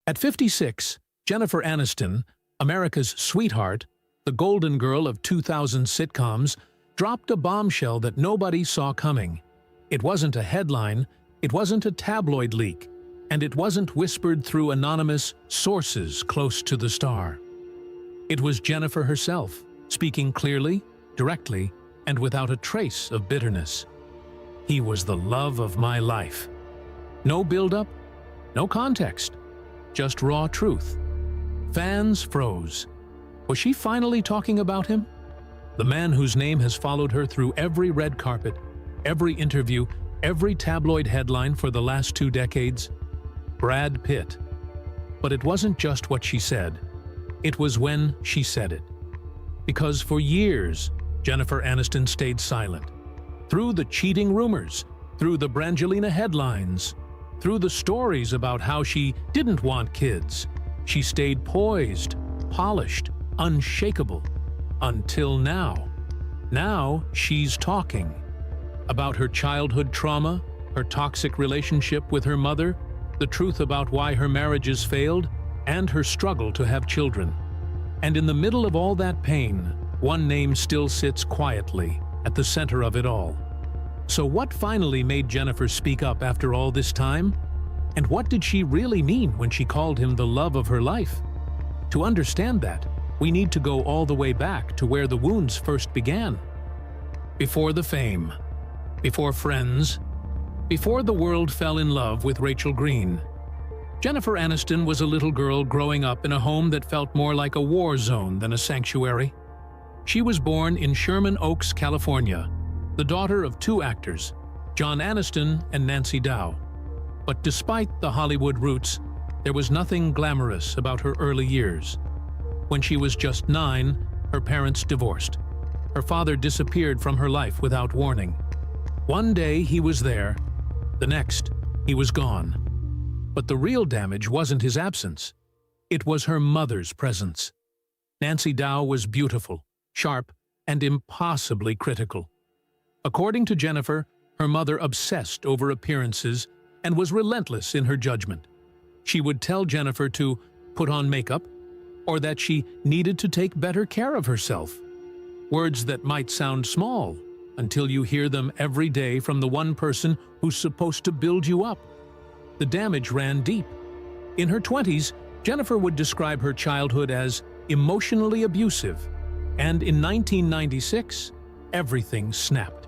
At 56, Jennifer Aniston, America's sweetheart, the golden girl of 2000 sitcoms, dropped a bombshell that nobody saw coming. It wasn't a headline, it wasn't a tabloid leak, and it wasn't whispered through anonymous sources close to the star. It was Jennifer herself, speaking clearly, directly, and without a trace of bitterness. He was the love of my life. No build-up, no context, just raw truth. Fans froze. Was she finally talking about him? The man whose name has followed her through every red carpet, every interview, every tabloid headline for the last 2 decades? Brad Pitt. But it wasn't just what she said. It was when she said it. Because for years, Jennifer Aniston stayed silent. Through the cheating rumors, through the Brangelina headlines, through the stories about how she didn't want kids, she stayed poised, polished, unshakable. Until now. Now she's talking. About her childhood trauma, her toxic relationship with her mother, the truth about why her marriages failed, and her struggle to have children. And in the middle of all that pain, one name still sits quietly at the center of it all. So what finally made Jennifer speak up after all this time? And what did she really mean when she called him the love of her life? To understand that, we need to go all the way back to where the wounds first began. Before the fame, before Friends, before the world fell in love with Rachel Green. Jennifer Aniston was a little girl growing up in a home that felt more like a war zone than a sanctuary. She was born in Sherman Oaks, California, the daughter of 2 actors, John Aniston and Nancy Dow. But despite the Hollywood roots, there was nothing glamorous about her early years. When she was just 9, her parents divorced. Her father disappeared from her life without warning. One day he was there, the next he was gone. But the real damage wasn't his absence. It was her mother's presence. Nancy Dow was beautiful, sharp, and impossibly critical. According to Jennifer, her mother obsessed over appearances and was relentless in her judgment. She would tell Jennifer to put on makeup, or that she needed to take better care of herself. Words that might sound small until you hear them every day from the one person who's supposed to build you up. The damage ran deep. In her 20s, Jennifer would describe her childhood as emotionally abusive, and in 1996, everything snapped.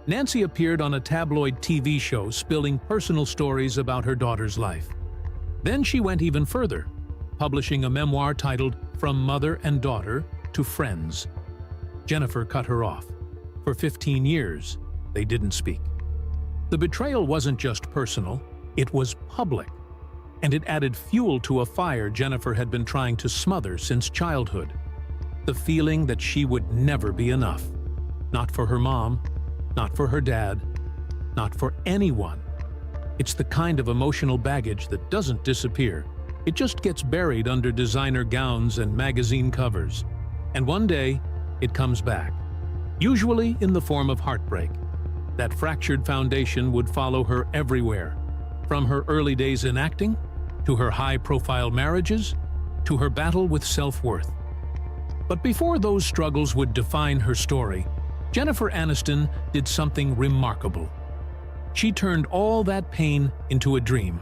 Nancy appeared on a tabloid TV show spilling personal stories about her daughter's life. Then she went even further, publishing a memoir titled From Mother and Daughter to Friends. Jennifer cut her off. For 15 years, they didn't speak. The betrayal wasn't just personal, it was public, and it added fuel to a fire Jennifer had been trying to smother since childhood. The feeling that she would never be enough. Not for her mom, not for her dad, not for anyone. It's the kind of emotional baggage that doesn't disappear. It just gets buried under designer gowns and magazine covers. And one day, it comes back. Usually in the form of heartbreak. That fractured foundation would follow her everywhere. From her early days in acting, to her high-profile marriages, to her battle with self-worth. But before those struggles would define her story, Jennifer Aniston did something remarkable. She turned all that pain into a dream.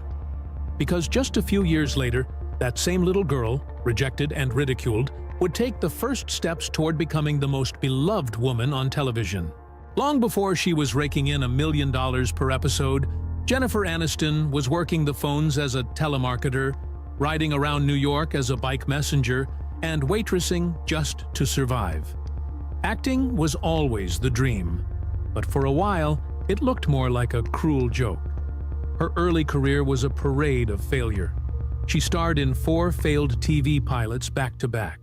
Because just a few years later, that same little girl, rejected and ridiculed, would take the first steps toward becoming the most beloved woman on television. Long before she was raking in $1 million per episode, Jennifer Aniston was working the phones as a telemarketer, riding around New York as a bike messenger, and waitressing just to survive. Acting was always the dream, but for a while, it looked more like a cruel joke. Her early career was a parade of failure. She starred in 4 failed TV pilots back-to-back.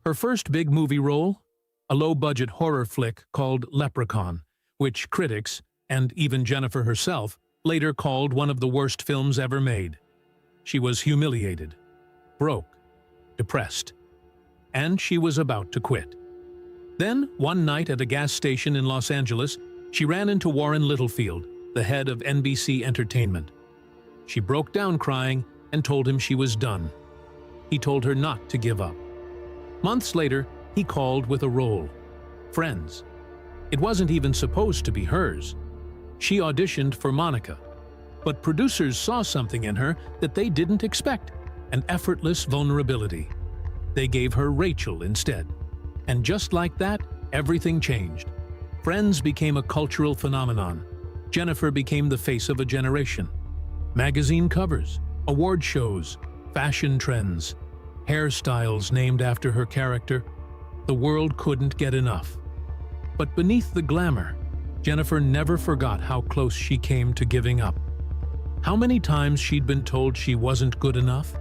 Her first big movie role? A low-budget horror flick called Leprechaun, which critics, and even Jennifer herself, later called one of the worst films ever made. She was humiliated, broke, depressed, and she was about to quit. Then, one night at a gas station in Los Angeles, she ran into Warren Littlefield, the head of NBC Entertainment. She broke down crying and told him she was done. He told her not to give up. Months later, he called with a role. Friends. It wasn't even supposed to be hers. She auditioned for Monica, but producers saw something in her that they didn't expect, an effortless vulnerability. They gave her Rachel instead. And just like that, everything changed. Friends became a cultural phenomenon. Jennifer became the face of a generation. Magazine covers, award shows, fashion trends, hairstyles named after her character. The world couldn't get enough. But beneath the glamour, Jennifer never forgot how close she came to giving up. How many times she'd been told she wasn't good enough?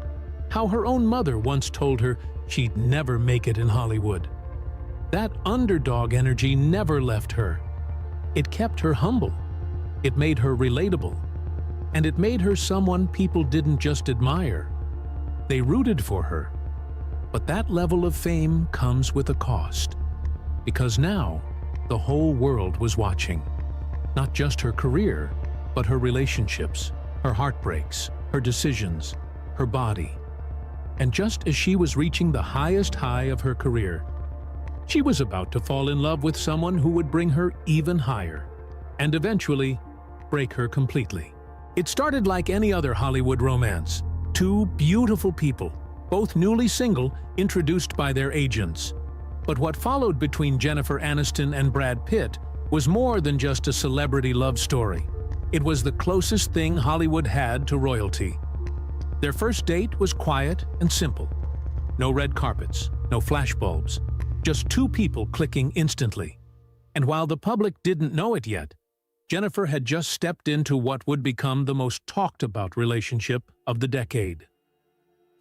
How her own mother once told her she'd never make it in Hollywood. That underdog energy never left her. It kept her humble. It made her relatable. And it made her someone people didn't just admire. They rooted for her. But that level of fame comes with a cost. Because now, the whole world was watching. Not just her career, but her relationships, her heartbreaks, her decisions, her body. And just as she was reaching the highest high of her career, she was about to fall in love with someone who would bring her even higher, and eventually break her completely. It started like any other Hollywood romance. Two beautiful people, both newly single, introduced by their agents. But what followed between Jennifer Aniston and Brad Pitt was more than just a celebrity love story. It was the closest thing Hollywood had to royalty. Their first date was quiet and simple. No red carpets, no flashbulbs, just two people clicking instantly. And while the public didn't know it yet, Jennifer had just stepped into what would become the most talked-about relationship of the decade.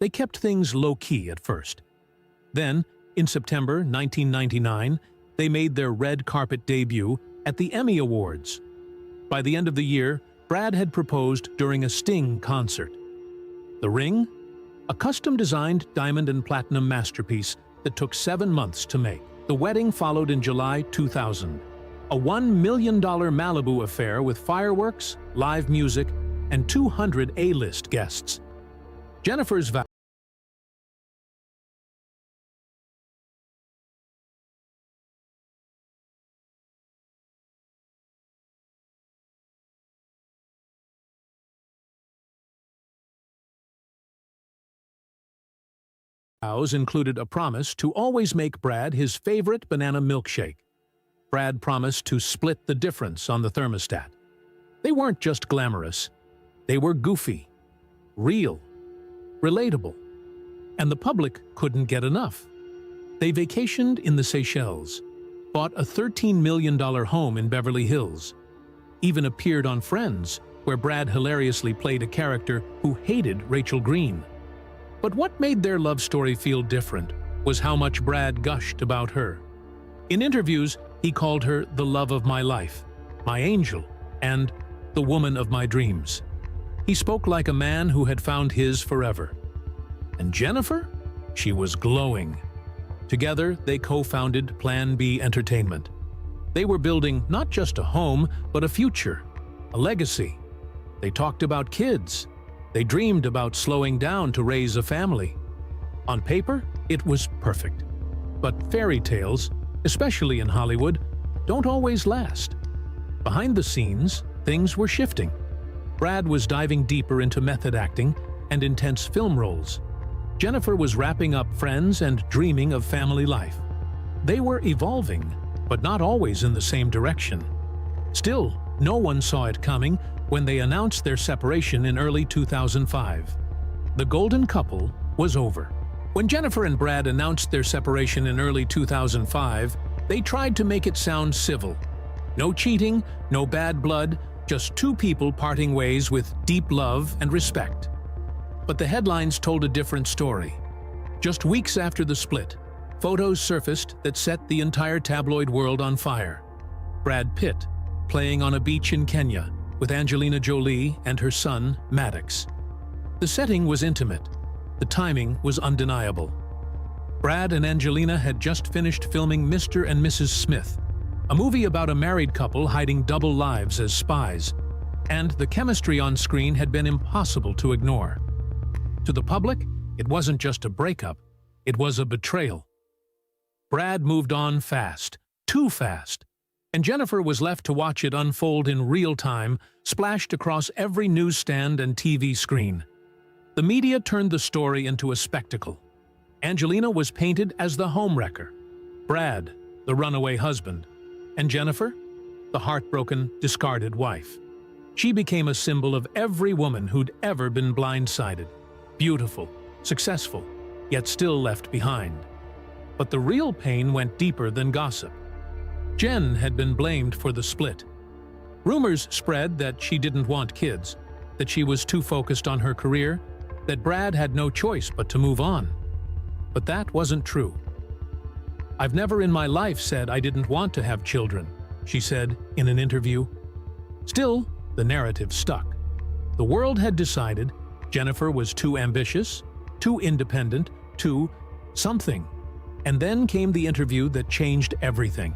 They kept things low-key at first. Then, in September 1999, they made their red carpet debut at the Emmy Awards. By the end of the year, Brad had proposed during a Sting concert. The ring? A custom-designed diamond and platinum masterpiece that took 7 months to make. The wedding followed in July 2000. A $1 million Malibu affair with fireworks, live music, and 200 A-list guests. Jennifer's vows included a promise to always make Brad his favorite banana milkshake. Brad promised to split the difference on the thermostat. They weren't just glamorous. They were goofy, real, relatable, and the public couldn't get enough. They vacationed in the Seychelles, bought a $13 million home in Beverly Hills, even appeared on Friends, where Brad hilariously played a character who hated Rachel Green. But what made their love story feel different was how much Brad gushed about her. In interviews, he called her the love of my life, my angel, and the woman of my dreams. He spoke like a man who had found his forever. And Jennifer? She was glowing. Together, they co-founded Plan B Entertainment. They were building not just a home, but a future, a legacy. They talked about kids. They dreamed about slowing down to raise a family. On paper, it was perfect. But fairy tales, especially in Hollywood, don't always last. Behind the scenes, things were shifting. Brad was diving deeper into method acting and intense film roles. Jennifer was wrapping up Friends and dreaming of family life. They were evolving, but not always in the same direction. Still, no one saw it coming when they announced their separation in early 2005. The golden couple was over. When Jennifer and Brad announced their separation in early 2005, they tried to make it sound civil. No cheating, no bad blood, just two people parting ways with deep love and respect. But the headlines told a different story. Just weeks after the split, photos surfaced that set the entire tabloid world on fire. Brad Pitt, playing on a beach in Kenya, with Angelina Jolie and her son, Maddox. The setting was intimate. The timing was undeniable. Brad and Angelina had just finished filming Mr. and Mrs. Smith, a movie about a married couple hiding double lives as spies, and the chemistry on screen had been impossible to ignore. To the public, it wasn't just a breakup, it was a betrayal. Brad moved on fast, too fast, and Jennifer was left to watch it unfold in real time, splashed across every newsstand and TV screen. The media turned the story into a spectacle. Angelina was painted as the homewrecker, Brad, the runaway husband, and Jennifer, the heartbroken, discarded wife. She became a symbol of every woman who'd ever been blindsided, beautiful, successful, yet still left behind. But the real pain went deeper than gossip. Jen had been blamed for the split. Rumors spread that she didn't want kids, that she was too focused on her career, that Brad had no choice but to move on. But that wasn't true. "I've never in my life said I didn't want to have children," she said in an interview. Still, the narrative stuck. The world had decided Jennifer was too ambitious, too independent, too something. And then came the interview that changed everything.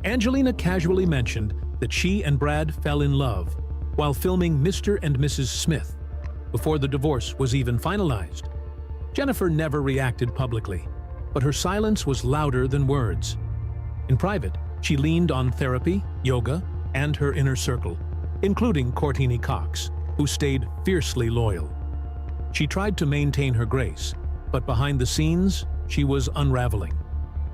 Angelina casually mentioned that she and Brad fell in love while filming Mr. and Mrs. Smith, before the divorce was even finalized. Jennifer never reacted publicly, but her silence was louder than words. In private, she leaned on therapy, yoga, and her inner circle, including Courtney Cox, who stayed fiercely loyal. She tried to maintain her grace, but behind the scenes, she was unraveling.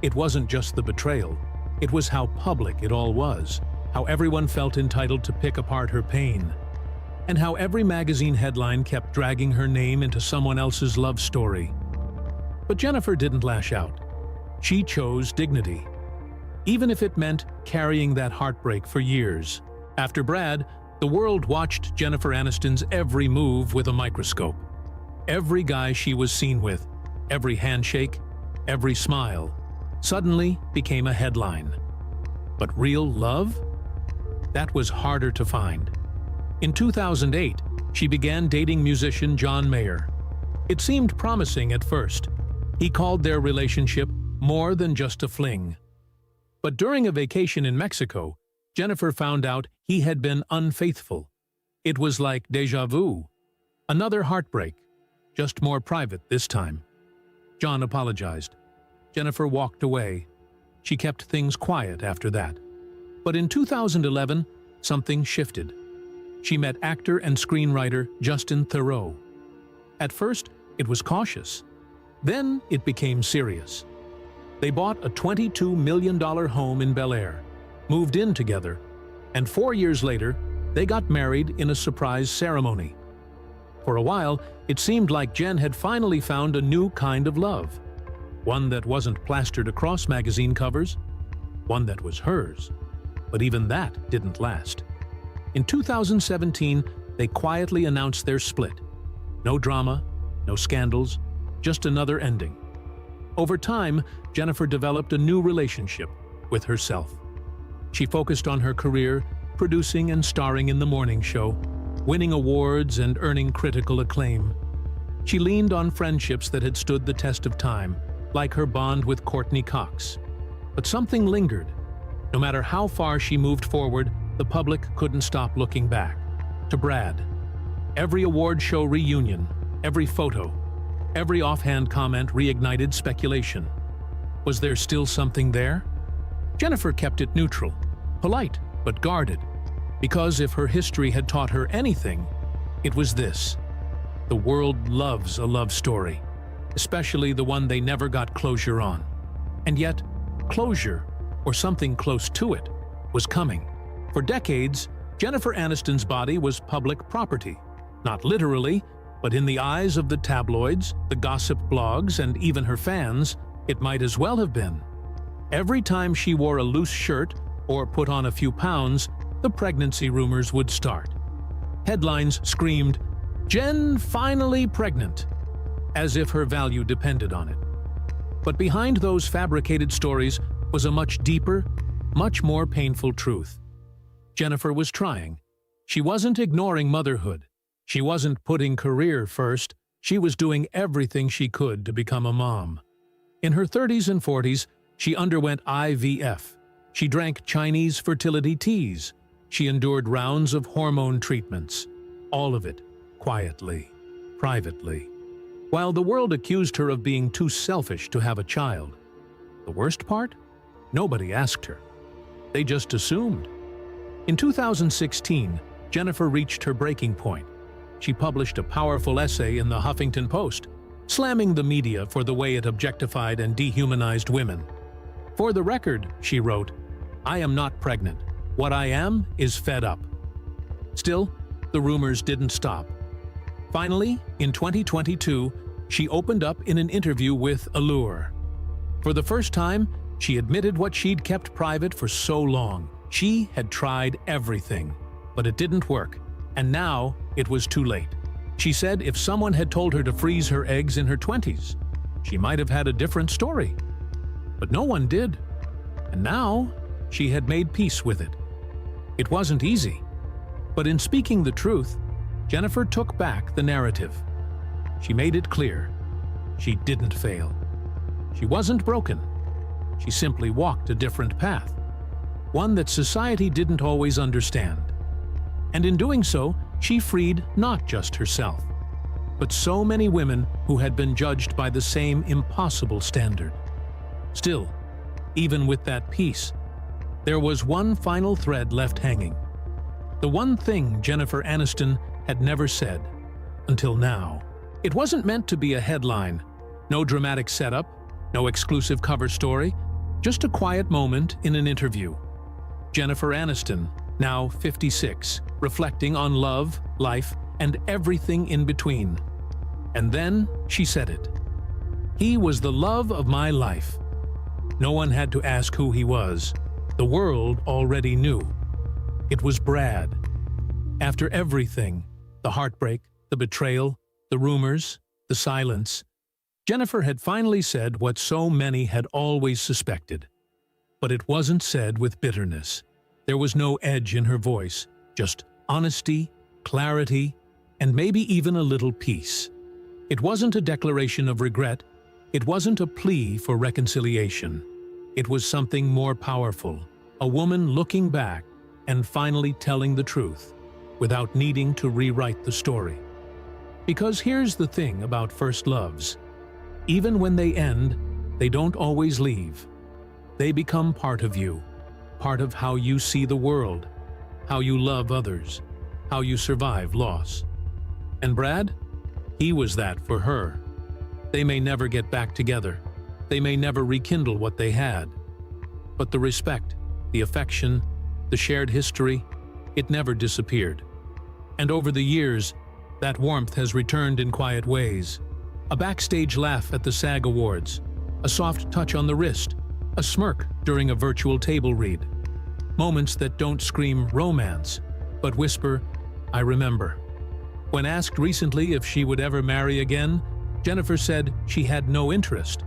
It wasn't just the betrayal, it was how public it all was, how everyone felt entitled to pick apart her pain, and how every magazine headline kept dragging her name into someone else's love story. But Jennifer didn't lash out. She chose dignity, even if it meant carrying that heartbreak for years. After Brad, the world watched Jennifer Aniston's every move with a microscope. Every guy she was seen with, every handshake, every smile, suddenly became a headline. But real love? That was harder to find. In 2008, she began dating musician John Mayer. It seemed promising at first. He called their relationship more than just a fling. But during a vacation in Mexico, Jennifer found out he had been unfaithful. It was like déjà vu. Another heartbreak, just more private this time. John apologized. Jennifer walked away. She kept things quiet after that. But in 2011, something shifted. She met actor and screenwriter Justin Theroux. At first, it was cautious. Then it became serious. They bought a $22 million home in Bel Air, moved in together, and 4 years later, they got married in a surprise ceremony. For a while, it seemed like Jen had finally found a new kind of love. One that wasn't plastered across magazine covers, one that was hers. But even that didn't last. In 2017, they quietly announced their split. No drama, no scandals, just another ending. Over time, Jennifer developed a new relationship with herself. She focused on her career, producing and starring in the morning show, winning awards and earning critical acclaim. She leaned on friendships that had stood the test of time, like her bond with Courtney Cox. But something lingered. No matter how far she moved forward, the public couldn't stop looking back. To Brad. Every award show reunion, every photo, every offhand comment reignited speculation. Was there still something there? Jennifer kept it neutral, polite but guarded, because if her history had taught her anything, it was this. The world loves a love story, especially the one they never got closure on. And yet, closure, or something close to it, was coming. For decades, Jennifer Aniston's body was public property. Not literally, but in the eyes of the tabloids, the gossip blogs, and even her fans, it might as well have been. Every time she wore a loose shirt or put on a few pounds, the pregnancy rumors would start. Headlines screamed, "Jen finally pregnant," as if her value depended on it. But behind those fabricated stories was a much deeper, much more painful truth. Jennifer was trying. She wasn't ignoring motherhood. She wasn't putting career first. She was doing everything she could to become a mom. In her 30s and 40s, she underwent IVF. She drank Chinese fertility teas. She endured rounds of hormone treatments. All of it, quietly, privately. While the world accused her of being too selfish to have a child, the worst part? Nobody asked her. They just assumed. In 2016, Jennifer reached her breaking point. She published a powerful essay in the Huffington Post, slamming the media for the way it objectified and dehumanized women. For the record, she wrote, "I am not pregnant. What I am is fed up." Still, the rumors didn't stop. Finally, in 2022, she opened up in an interview with Allure. For the first time, she admitted what she'd kept private for so long. She had tried everything, but it didn't work, and now it was too late. She said if someone had told her to freeze her eggs in her 20s, she might have had a different story. But no one did, and now she had made peace with it. It wasn't easy, but in speaking the truth, Jennifer took back the narrative. She made it clear. She didn't fail. She wasn't broken. She simply walked a different path, one that society didn't always understand. And in doing so, she freed not just herself, but so many women who had been judged by the same impossible standard. Still, even with that peace, there was one final thread left hanging. The one thing Jennifer Aniston had never said, until now. It wasn't meant to be a headline, no dramatic setup, no exclusive cover story, just a quiet moment in an interview. Jennifer Aniston, now 56, reflecting on love, life, and everything in between. And then she said it. "He was the love of my life." No one had to ask who he was. The world already knew. It was Brad. After everything, the heartbreak, the betrayal, the rumors, the silence, Jennifer had finally said what so many had always suspected. But it wasn't said with bitterness. There was no edge in her voice, just honesty, clarity, and maybe even a little peace. It wasn't a declaration of regret. It wasn't a plea for reconciliation. It was something more powerful, a woman looking back and finally telling the truth, without needing to rewrite the story. Because here's the thing about first loves. Even when they end, they don't always leave. They become part of you, part of how you see the world, how you love others, how you survive loss. And Brad? He was that for her. They may never get back together. They may never rekindle what they had. But the respect, the affection, the shared history, it never disappeared. And over the years, that warmth has returned in quiet ways. A backstage laugh at the SAG Awards, a soft touch on the wrist, a smirk during a virtual table read. Moments that don't scream romance, but whisper, "I remember." When asked recently if she would ever marry again, Jennifer said she had no interest,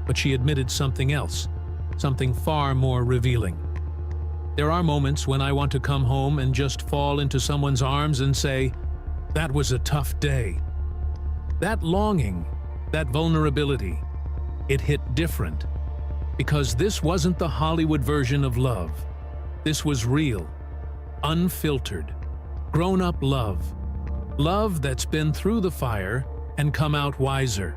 but she admitted something else, something far more revealing. "There are moments when I want to come home and just fall into someone's arms and say, 'That was a tough day.'" That longing, that vulnerability, it hit different. Because this wasn't the Hollywood version of love. This was real, unfiltered, grown-up love. Love that's been through the fire and come out wiser.